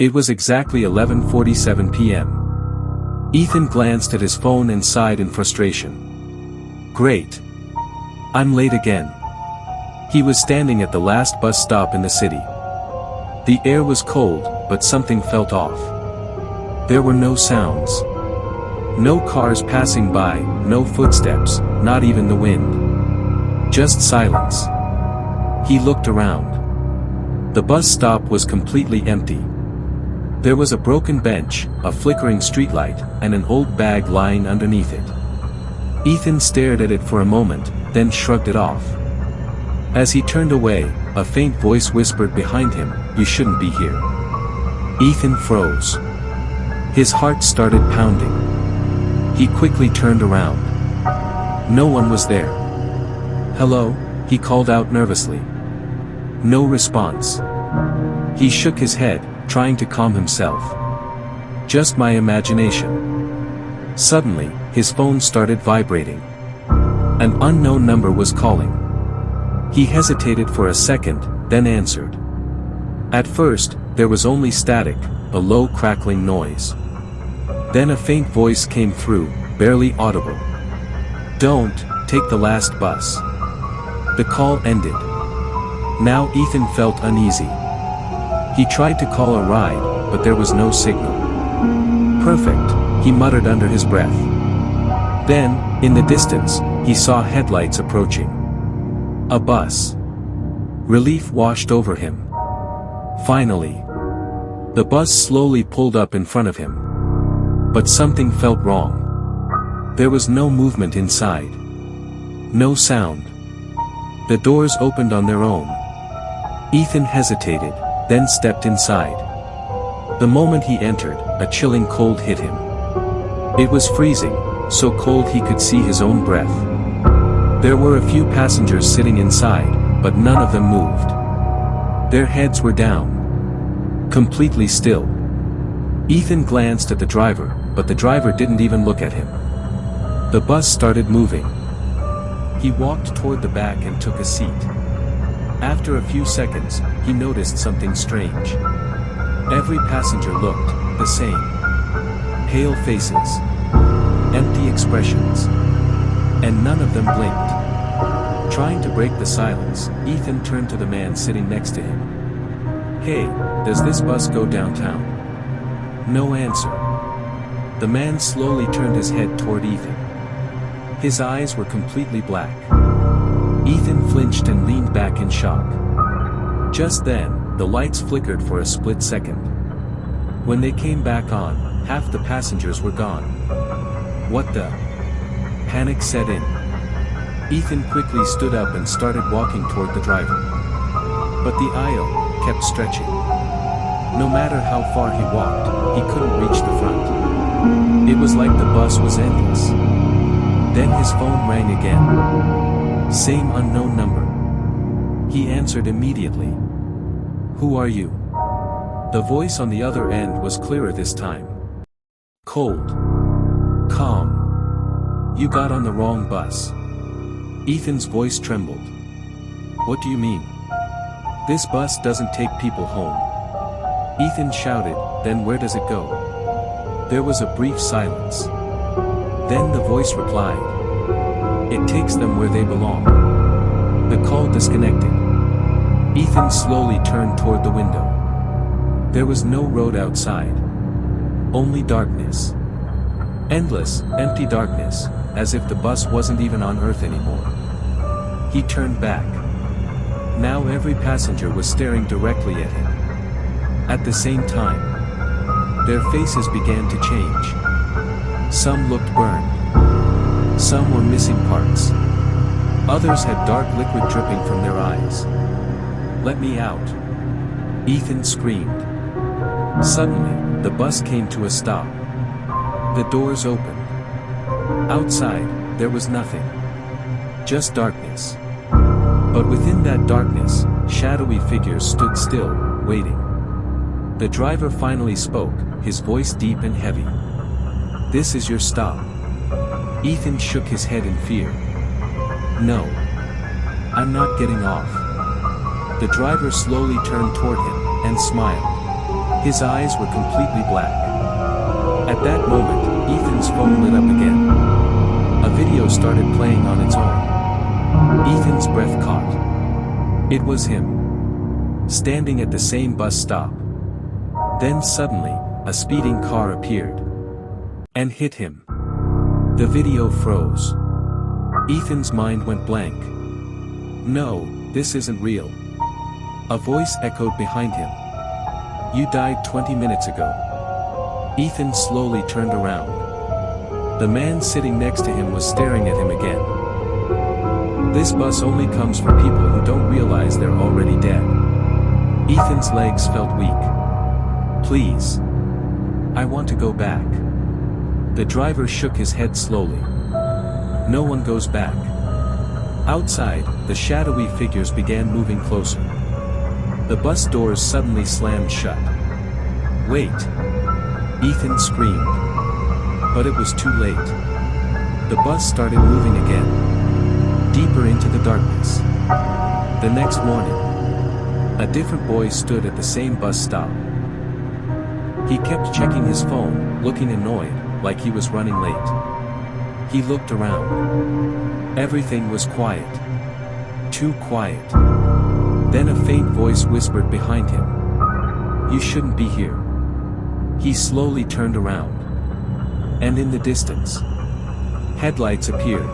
It was exactly 11:47 p.m. Ethan glanced at his phone and sighed in frustration. Great. I'm late again. He was standing at the last bus stop in the city. The air was cold, but something felt off. There were no sounds. No cars passing by, no footsteps, not even the wind. Just silence. He looked around. The bus stop was completely empty. There was a broken bench, a flickering streetlight, and an old bag lying underneath it. Ethan stared at it for a moment, then shrugged it off. As he turned away, a faint voice whispered behind him, "You shouldn't be here." Ethan froze. His heart started pounding. He quickly turned around. No one was there. "Hello?" he called out nervously. No response. He shook his head, trying to calm himself. Just my imagination. Suddenly, his phone started vibrating. An unknown number was calling. He hesitated for a second, then answered. At first, there was only static, a low crackling noise. Then a faint voice came through, barely audible. "Don't take the last bus." The call ended. Now Ethan felt uneasy. He tried to call a ride, but there was no signal. "Perfect," he muttered under his breath. Then, in the distance, he saw headlights approaching. A bus. Relief washed over him. Finally. The bus slowly pulled up in front of him. But something felt wrong. There was no movement inside. No sound. The doors opened on their own. Ethan hesitated, then stepped inside. The moment he entered, a chilling cold hit him. It was freezing, so cold he could see his own breath. There were a few passengers sitting inside, but none of them moved. Their heads were down. Completely still. Ethan glanced at the driver, but the driver didn't even look at him. The bus started moving. He walked toward the back and took a seat. After a few seconds, he noticed something strange. Every passenger looked the same. Pale faces. Empty expressions. And none of them blinked. Trying to break the silence, Ethan turned to the man sitting next to him. "Hey, does this bus go downtown?" No answer. The man slowly turned his head toward Ethan. His eyes were completely black. Ethan flinched and leaned back in shock. Just then, the lights flickered for a split second. When they came back on, half the passengers were gone. What the? Panic set in. Ethan quickly stood up and started walking toward the driver. But the aisle kept stretching. No matter how far he walked, he couldn't reach the front. It was like the bus was endless. Then his phone rang again. Same unknown number. He answered immediately. "Who are you?" The voice on the other end was clearer this time. Cold. Calm. "You got on the wrong bus." Ethan's voice trembled. "What do you mean? This bus doesn't take people home." Ethan shouted, "Then where does it go?" There was a brief silence. Then the voice replied. "It takes them where they belong." The call disconnected. Ethan slowly turned toward the window. There was no road outside. Only darkness. Endless, empty darkness, as if the bus wasn't even on Earth anymore. He turned back. Now every passenger was staring directly at him. At the same time, their faces began to change. Some looked burned. Some were missing parts. Others had dark liquid dripping from their eyes. "Let me out!" Ethan screamed. Suddenly, the bus came to a stop. The doors opened. Outside, there was nothing. Just darkness. But within that darkness, shadowy figures stood still, waiting. The driver finally spoke, his voice deep and heavy. "This is your stop." Ethan shook his head in fear. "No. I'm not getting off." The driver slowly turned toward him, and smiled. His eyes were completely black. At that moment, Ethan's phone lit up again. A video started playing on its own. Ethan's breath caught. It was him. Standing at the same bus stop. Then suddenly, a speeding car appeared. And hit him. The video froze. Ethan's mind went blank. No, this isn't real. A voice echoed behind him. You died 20 minutes ago. Ethan slowly turned around. The man sitting next to him was staring at him again. This bus only comes for people who don't realize they're already dead. Ethan's legs felt weak. Please. I want to go back. The driver shook his head slowly. No one goes back. Outside, the shadowy figures began moving closer. The bus doors suddenly slammed shut. Wait! Ethan screamed. But it was too late. The bus started moving again. Deeper into the darkness. The next morning, a different boy stood at the same bus stop. He kept checking his phone, looking annoyed, like he was running late. He looked around. Everything was quiet. Too quiet. Then a faint voice whispered behind him. You shouldn't be here. He slowly turned around. And in the distance, headlights appeared.